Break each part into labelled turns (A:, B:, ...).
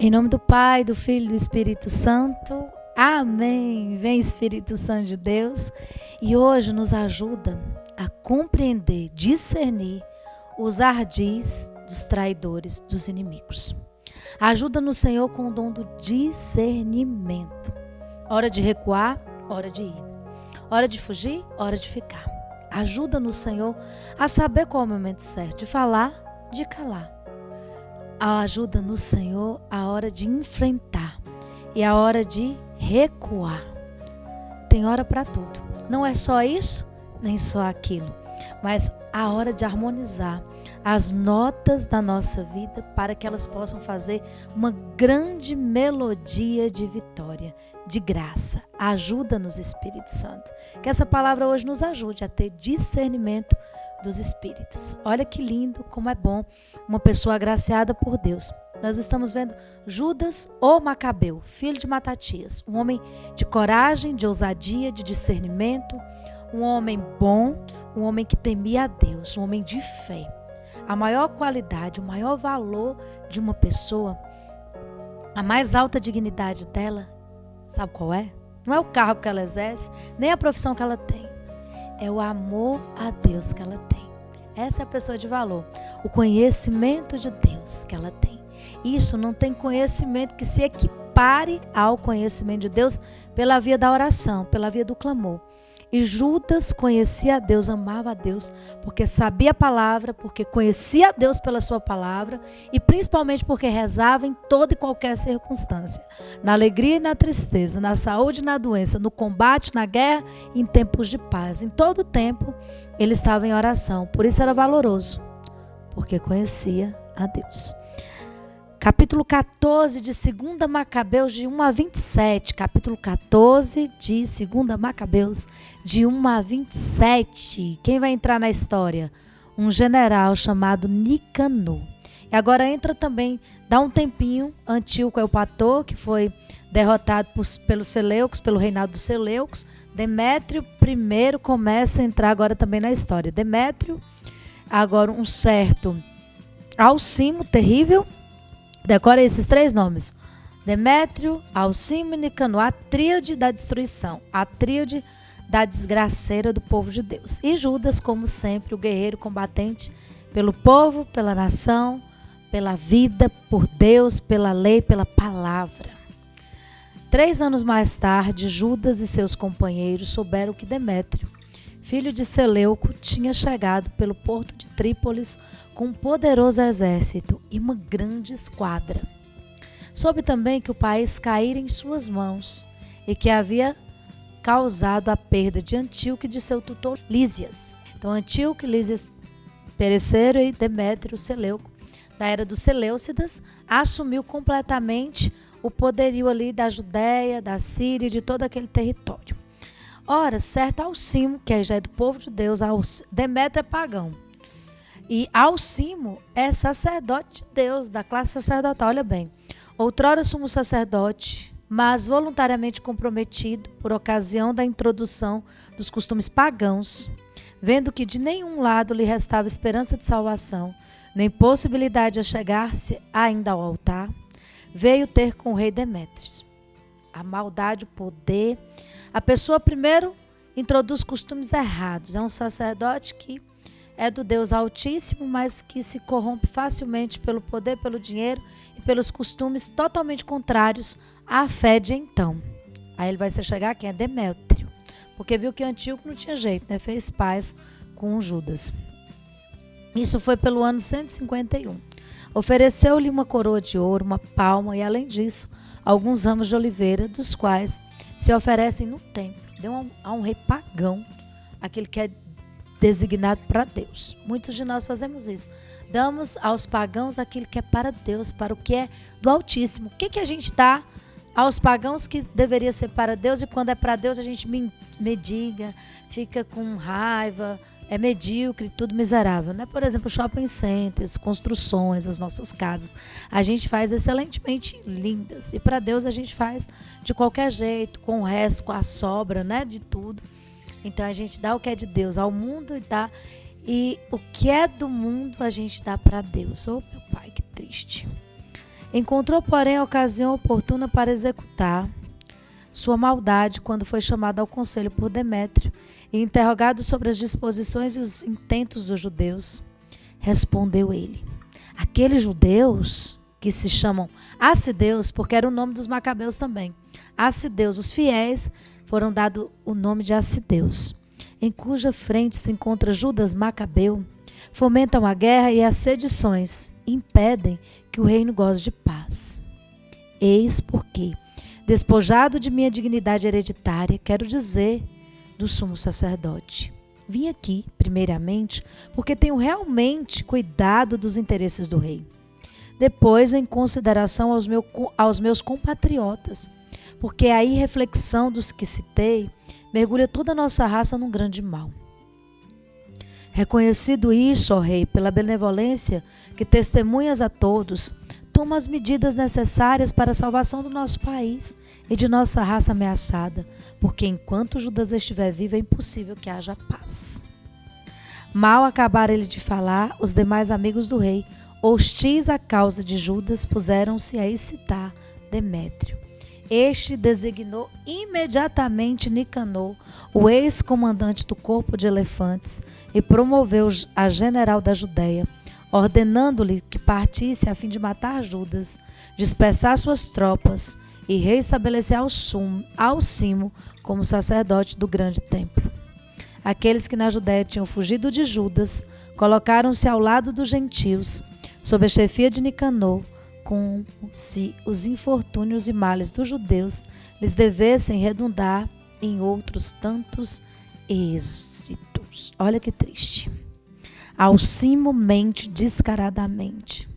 A: Em nome do Pai, do Filho e do Espírito Santo. Amém. Vem Espírito Santo de Deus e hoje nos ajuda a compreender, discernir os ardis dos traidores, dos inimigos. Ajuda-nos, Senhor, com o dom do discernimento. Hora de recuar, hora de ir. Hora de fugir, hora de ficar. Ajuda-nos, Senhor, a saber qual é o momento certo de falar, de calar. Ajuda-nos, Senhor, a hora de enfrentar e a hora de recuar. Tem hora para tudo. Não é só isso, nem só aquilo, mas a hora de harmonizar as notas da nossa vida para que elas possam fazer uma grande melodia de vitória, de graça. Ajuda-nos, Espírito Santo. Que essa palavra hoje nos ajude a ter discernimento dos espíritos. Olha que lindo, como é bom uma pessoa agraciada por Deus. Nós estamos vendo Judas, o Macabeu, filho de Matatias, um homem de coragem, de ousadia, de discernimento, um homem bom, um homem que temia a Deus, um homem de fé. A maior qualidade, o maior valor de uma pessoa, a mais alta dignidade dela, sabe qual é? Não é o cargo que ela exerce, nem a profissão que ela tem. É o amor a Deus que ela tem. Essa é a pessoa de valor. O conhecimento de Deus que ela tem. Isso não tem conhecimento que se equipare ao conhecimento de Deus pela via da oração, pela via do clamor. E Judas conhecia a Deus, amava a Deus, porque sabia a palavra, porque conhecia a Deus pela sua palavra e principalmente porque rezava em toda e qualquer circunstância. Na alegria e na tristeza, na saúde e na doença, no combate, na guerra e em tempos de paz. Em todo tempo ele estava em oração, por isso era valoroso, porque conhecia a Deus. Capítulo 14 de 2 Macabeus, de 1 a 27. Capítulo 14 de 2 Macabeus, de 1 a 27. Quem vai entrar na história? Um general chamado Nicanor. E agora entra também, dá um tempinho, Antíoco Eupator, que foi derrotado pelos Seleucos, pelo reinado dos Seleucos. Demétrio I começa a entrar agora também na história. Demétrio, agora um certo Alcimo, terrível. Decora esses três nomes: Demétrio, Alcimo e Nicanor, a tríade da destruição, a tríade da desgraceira do povo de Deus. E Judas, como sempre, o guerreiro combatente pelo povo, pela nação, pela vida, por Deus, pela lei, pela palavra. 3 anos mais tarde, Judas e seus companheiros souberam que Demétrio, filho de Seleuco, tinha chegado pelo porto de Trípolis com um poderoso exército e uma grande esquadra. Soube também que o país caíra em suas mãos e que havia causado a perda de Antíoco e de seu tutor Lísias. Então Antíoco e Lísias pereceram e Demétrio, Seleuco, da era dos Seleucidas, assumiu completamente o poderio ali da Judéia, da Síria e de todo aquele território. Ora, certo Alcimo, que já é do povo de Deus, Demétrio é pagão. E Alcimo é sacerdote de Deus, da classe sacerdotal. Olha bem, outrora sumo sacerdote, mas voluntariamente comprometido por ocasião da introdução dos costumes pagãos, vendo que de nenhum lado lhe restava esperança de salvação, nem possibilidade de chegar-se ainda ao altar, veio ter com o rei Demétrios. A maldade, o poder. A pessoa primeiro introduz costumes errados. É um sacerdote que é do Deus Altíssimo, mas que se corrompe facilmente pelo poder, pelo dinheiro e pelos costumes totalmente contrários à fé de então. Aí ele vai se chegar a quem? É Demétrio. Porque viu que Antíoco não tinha jeito, né? Fez paz com Judas. Isso foi pelo ano 151. Ofereceu-lhe uma coroa de ouro, uma palma e, além disso, alguns ramos de oliveira, dos quais se oferecem no templo. Deu a um rei pagão, aquele que é designado para Deus. Muitos de nós fazemos isso. Damos aos pagãos aquilo que é para Deus, para o que é do Altíssimo. O que a gente dá aos pagãos que deveria ser para Deus e quando é para Deus a gente mendiga, fica com raiva, é medíocre, tudo miserável, né? Por exemplo, shopping centers, construções, as nossas casas. A gente faz excelentemente lindas e para Deus a gente faz de qualquer jeito, com o resto, com a sobra, né? De tudo. Então a gente dá o que é de Deus ao mundo e o que é do mundo a gente dá para Deus. Oh, meu Pai, que triste. Encontrou, porém, a ocasião oportuna para executar sua maldade quando foi chamado ao conselho por Demétrio e interrogado sobre as disposições e os intentos dos judeus. Respondeu ele: aqueles judeus que se chamam Assideus, porque era o nome dos macabeus também. Assideus, os fiéis, foram dado o nome de Assideus, em cuja frente se encontra Judas Macabeu, fomentam a guerra e as sedições, impedem que o reino goze de paz. Eis porque, despojado de minha dignidade hereditária, quero dizer do sumo sacerdote, vim aqui, primeiramente, porque tenho realmente cuidado dos interesses do rei. Depois, em consideração aos meus compatriotas, porque a irreflexão dos que citei mergulha toda a nossa raça num grande mal. Reconhecido isso, ó rei, pela benevolência que testemunhas a todos, toma as medidas necessárias para a salvação do nosso país e de nossa raça ameaçada, porque enquanto Judas estiver vivo é impossível que haja paz. Mal acabaram ele de falar, os demais amigos do rei, hostis à causa de Judas, puseram-se a excitar Demétrio. Este designou imediatamente Nicanor, o ex-comandante do corpo de elefantes, e promoveu a general da Judeia, ordenando-lhe que partisse a fim de matar Judas, dispersar suas tropas e reestabelecer Alcimo como sacerdote do grande templo. Aqueles que na Judeia tinham fugido de Judas colocaram-se ao lado dos gentios, sob a chefia de Nicanor, como se os infortúnios e males dos judeus lhes devessem redundar em outros tantos êxitos. Olha que triste. Alcimo mente descaradamente.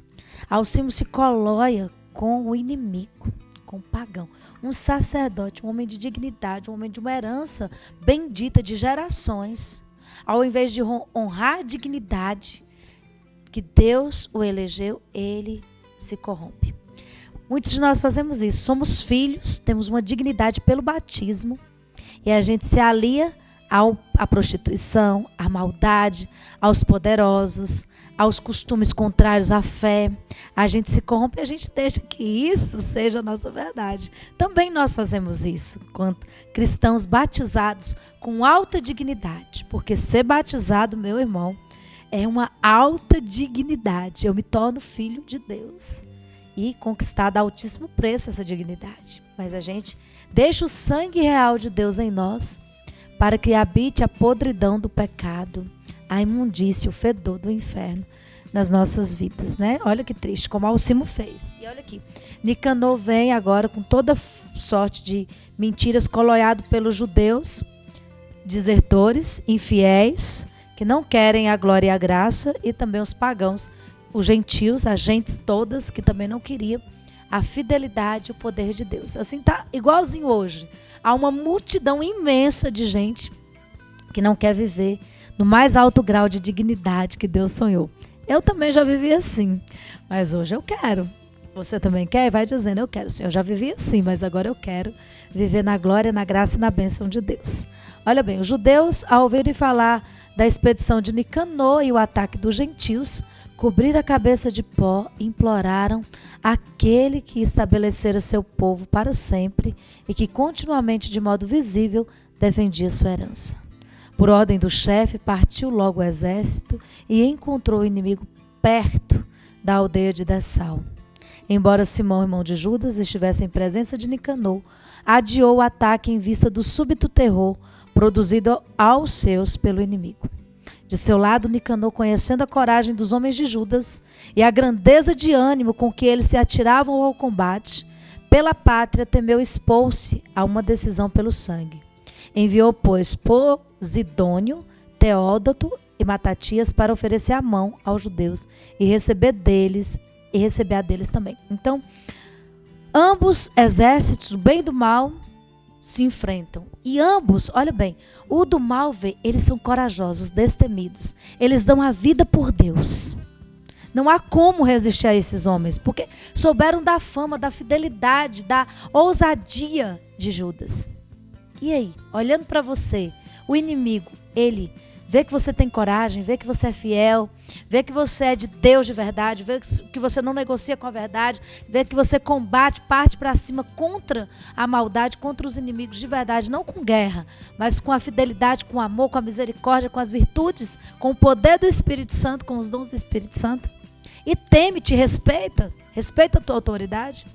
A: Alcimo se coloia com o inimigo, com o pagão. Um sacerdote, um homem de dignidade, um homem de uma herança bendita de gerações. Ao invés de honrar a dignidade que Deus o elegeu, ele se corrompe. Muitos de nós fazemos isso. Somos filhos, temos uma dignidade pelo batismo e a gente se alia à prostituição, à maldade, aos poderosos, aos costumes contrários à fé. A gente se corrompe e a gente deixa que isso seja a nossa verdade. Também nós fazemos isso, quanto cristãos batizados com alta dignidade, porque ser batizado, meu irmão, é uma alta dignidade. Eu me torno filho de Deus e conquistar a altíssimo preço essa dignidade. Mas a gente deixa o sangue real de Deus em nós para que habite a podridão do pecado, a imundícia, o fedor do inferno nas nossas vidas, né? Olha que triste, como Alcimo fez. E olha aqui, Nicanor vem agora com toda sorte de mentiras coloiado pelos judeus, desertores, infiéis, que não querem a glória e a graça, e também os pagãos, os gentios, as gentes todas que também não queriam a fidelidade e o poder de Deus. Assim tá igualzinho hoje. Há uma multidão imensa de gente que não quer viver no mais alto grau de dignidade que Deus sonhou. Eu também já vivi assim, mas hoje eu quero. Você também quer? Vai dizendo, eu quero. Sim, eu já vivi assim, mas agora eu quero viver na glória, na graça e na bênção de Deus. Olha bem, os judeus, ao ouvirem falar da expedição de Nicanor e o ataque dos gentios, cobriram a cabeça de pó e imploraram aquele que estabelecera seu povo para sempre e que continuamente, de modo visível, defendia sua herança. Por ordem do chefe, partiu logo o exército e encontrou o inimigo perto da aldeia de Dessal. Embora Simão, irmão de Judas, estivesse em presença de Nicanor, adiou o ataque em vista do súbito terror produzido aos seus pelo inimigo. De seu lado, Nicanor, conhecendo a coragem dos homens de Judas e a grandeza de ânimo com que eles se atiravam ao combate, pela pátria temeu expor-se a uma decisão pelo sangue. Enviou, pois, Posidônio, Teódoto e Matatias para oferecer a mão aos judeus e receber a deles também. Então, ambos exércitos, do bem e do mal, se enfrentam. E ambos, olha bem, o do mal, eles são corajosos, destemidos. Eles dão a vida por Deus. Não há como resistir a esses homens, porque souberam da fama, da fidelidade, da ousadia de Judas. E aí, olhando para você, o inimigo, ele vê que você tem coragem, vê que você é fiel, vê que você é de Deus de verdade, vê que você não negocia com a verdade, vê que você combate, parte para cima contra a maldade, contra os inimigos de verdade, não com guerra, mas com a fidelidade, com o amor, com a misericórdia, com as virtudes, com o poder do Espírito Santo, com os dons do Espírito Santo. E teme-te, respeita a tua autoridade.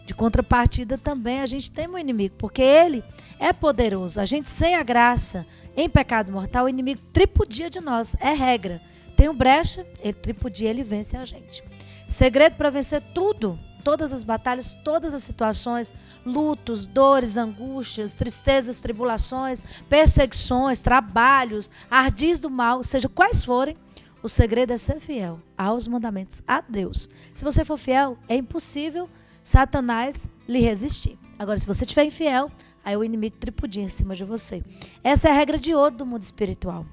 A: De contrapartida também a gente teme o inimigo, porque ele é poderoso. A gente sem a graça, em pecado mortal, o inimigo tripudia de nós, é regra. Tem um brecha, ele tripudia, ele vence a gente. Segredo para vencer tudo, todas as batalhas, todas as situações, lutos, dores, angústias, tristezas, tribulações, perseguições, trabalhos, ardis do mal, seja quais forem, o segredo é ser fiel aos mandamentos, a Deus. Se você for fiel, é impossível Satanás lhe resistir. Agora, se você estiver infiel, aí o inimigo tripudia em cima de você. Essa é a regra de ouro do mundo espiritual.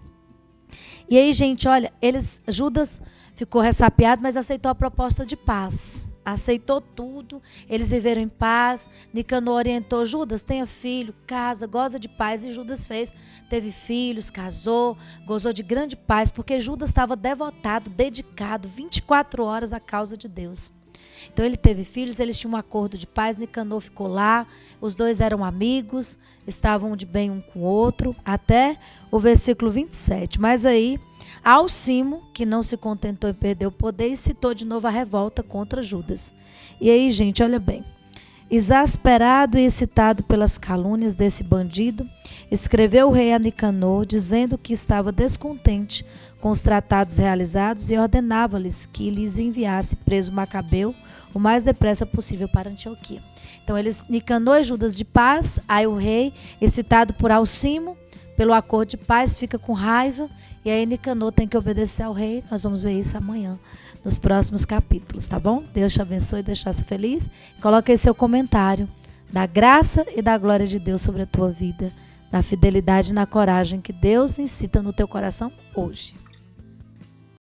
A: E aí, gente, olha, Judas ficou ressapiado, mas aceitou a proposta de paz. Aceitou tudo, eles viveram em paz. Nicanor orientou: Judas, tenha filho, casa, goza de paz. E Judas fez, teve filhos, casou, gozou de grande paz, porque Judas estava devotado, dedicado 24 horas à causa de Deus. Então ele teve filhos, eles tinham um acordo de paz, Nicanor ficou lá, os dois eram amigos, estavam de bem um com o outro, até o versículo 27. Mas aí, Alcimo, que não se contentou em perder o poder, incitou de novo a revolta contra Judas. E aí, gente, olha bem. Exasperado e excitado pelas calúnias desse bandido, escreveu o rei a Nicanor, dizendo que estava descontente com os tratados realizados e ordenava-lhes que lhes enviasse preso Macabeu o mais depressa possível para Antioquia. Então, Nicanor e Judas de paz, aí o rei, excitado por Alcimo, pelo acordo de paz, fica com raiva, e aí Nicanor tem que obedecer ao rei. Nós vamos ver isso amanhã, nos próximos capítulos, tá bom? Deus te abençoe e deixe você feliz. Coloca aí seu comentário da graça e da glória de Deus sobre a tua vida, na fidelidade e na coragem que Deus incita no teu coração hoje.